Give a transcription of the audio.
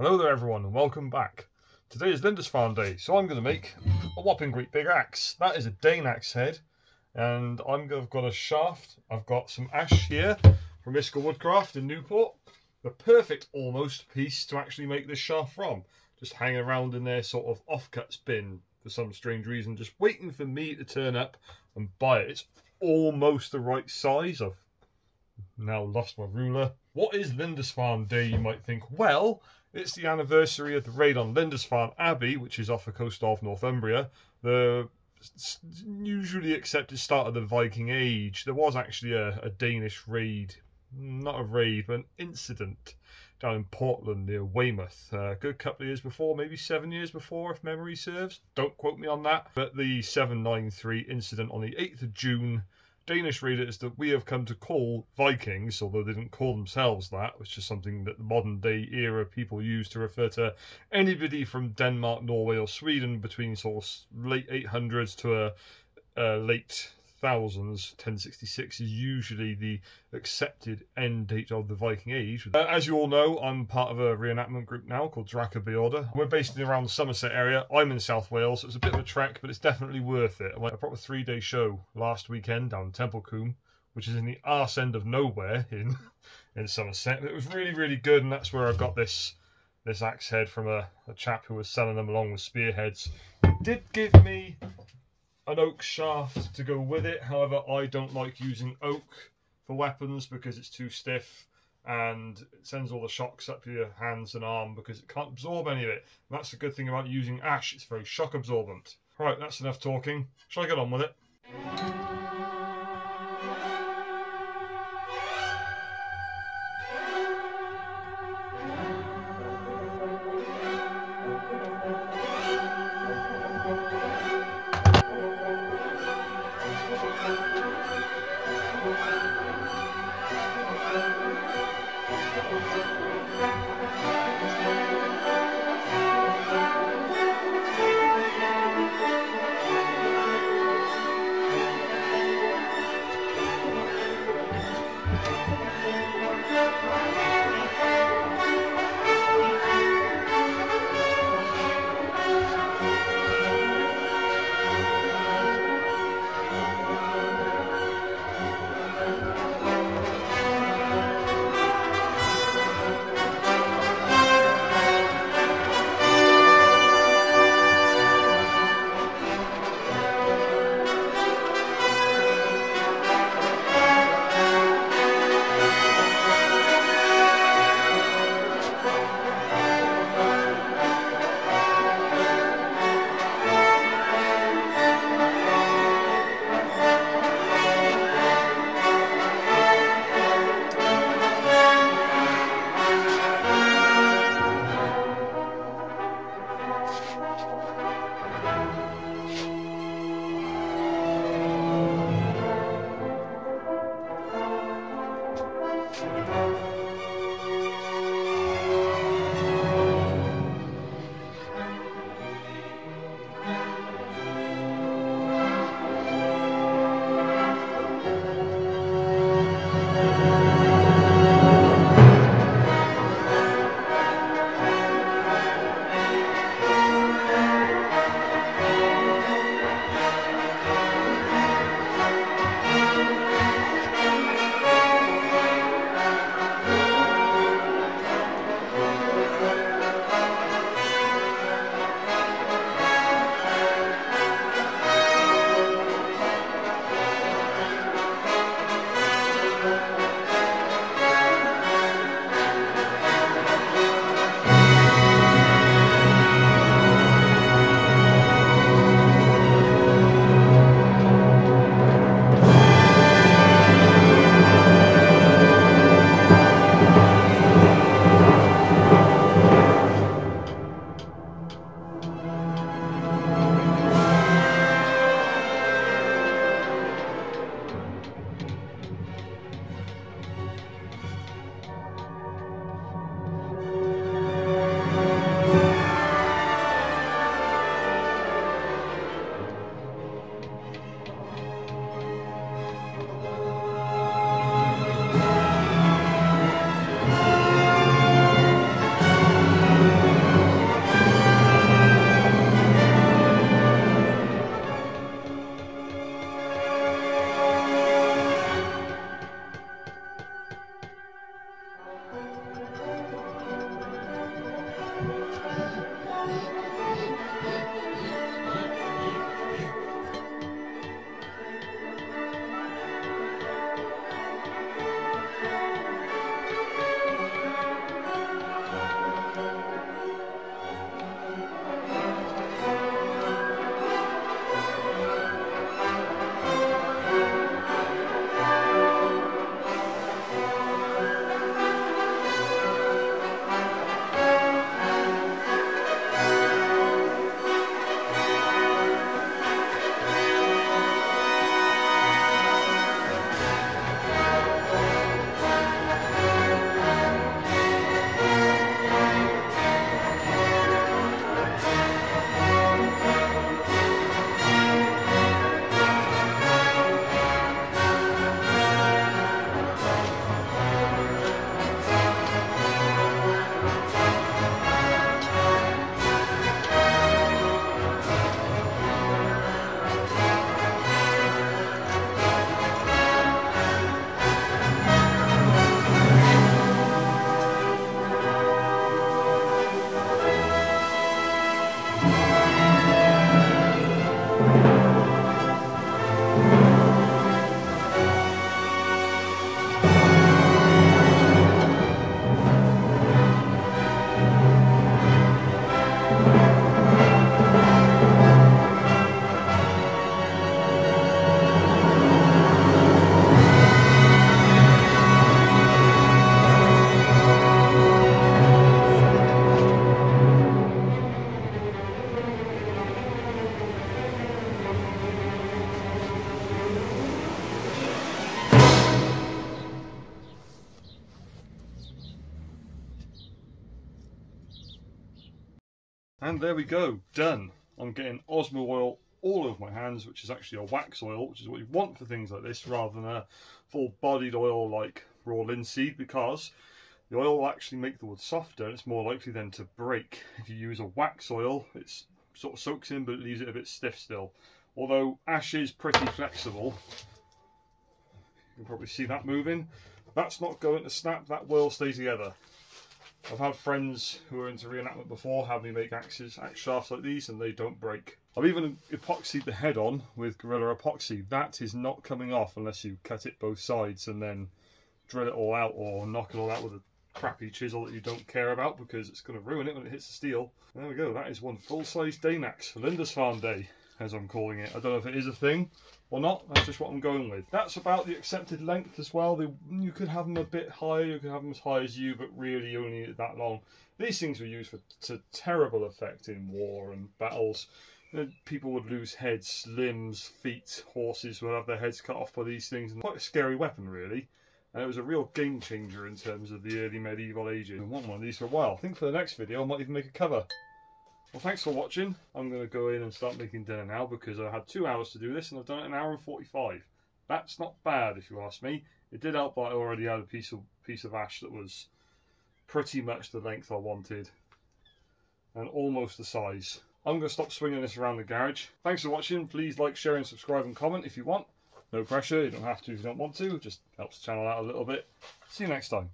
Hello there everyone and welcome back. Today is Lindisfarne Day, so I'm going to make a whopping great big axe. That is a Dane Axe head, and I've got a shaft. I've got some ash here from Iskall Woodcraft in Newport. The perfect almost piece to actually make this shaft from. Just hanging around in their sort of offcuts bin for some strange reason, just waiting for me to turn up and buy it. It's almost the right size. I've now lost my ruler. What is Lindisfarne Day, you might think? Well, it's the anniversary of the raid on Lindisfarne Abbey, which is off the coast of Northumbria. The usually accepted start of the Viking Age. There was actually a Danish raid, not a raid, but an incident down in Portland near Weymouth. A good couple of years before, maybe 7 years before, if memory serves. Don't quote me on that. But the 793 incident on the 8th of June, Danish raiders that we have come to call Vikings, although they didn't call themselves that, which is something that the modern day era people use to refer to anybody from Denmark, Norway or Sweden between sort of late 800s to late thousands. 1066 is usually the accepted end date of the Viking Age. As you all know, I'm part of a reenactment group now called Draka Beorda. We're based in around the Somerset area. I'm in South Wales, so it's a bit of a trek, but it's definitely worth it. I went a proper 3-day show last weekend down in Templecombe, which is in the arse end of nowhere in Somerset. It was really, really good, and that's where I got this axe head from a chap who was selling them along with spearheads. It did give me an oak shaft to go with it. However, I don't like using oak for weapons because it's too stiff and it sends all the shocks up your hands and arm because it can't absorb any of it. And that's the good thing about using ash, it's very shock absorbent. Right, that's enough talking. Shall I get on with it? And there we go, done. I'm getting Osmo oil all over my hands, which is actually a wax oil, which is what you want for things like this, rather than a full-bodied oil like raw linseed, because the oil will actually make the wood softer and it's more likely then to break. If you use a wax oil, it sort of soaks in, but it leaves it a bit stiff still. Although ash is pretty flexible, you can probably see that moving. That's not going to snap, that will stay together. I've had friends who are into reenactment before have me make axe shafts like these and they don't break. I've even epoxied the head on with Gorilla Epoxy. That is not coming off unless you cut it both sides and then drill it all out or knock it all out with a crappy chisel that you don't care about because it's going to ruin it when it hits the steel. There we go, that is one full-size Dane Axe for Lindisfarne Day, as I'm calling it. I don't know if it is a thing or not, that's just what I'm going with. That's about the accepted length as well. You could have them a bit higher, you could have them as high as you, but really only that long. These things were used to terrible effect in war and battles. You know, people would lose heads, limbs, feet, horses would have their heads cut off by these things. And quite a scary weapon really. And it was a real game changer in terms of the early medieval ages. I want one of these for a while. I think for the next video I might even make a cover. Well, thanks for watching. I'm going to go in and start making dinner now because I had 2 hours to do this and I've done it in 1 hour and 45. That's not bad if you ask me. It did help that I already had a piece of ash that was pretty much the length I wanted and almost the size. I'm going to stop swinging this around the garage. Thanks for watching. Please like, share and subscribe and comment if you want. No pressure, you don't have to if you don't want to. It just helps the channel out a little bit. See you next time.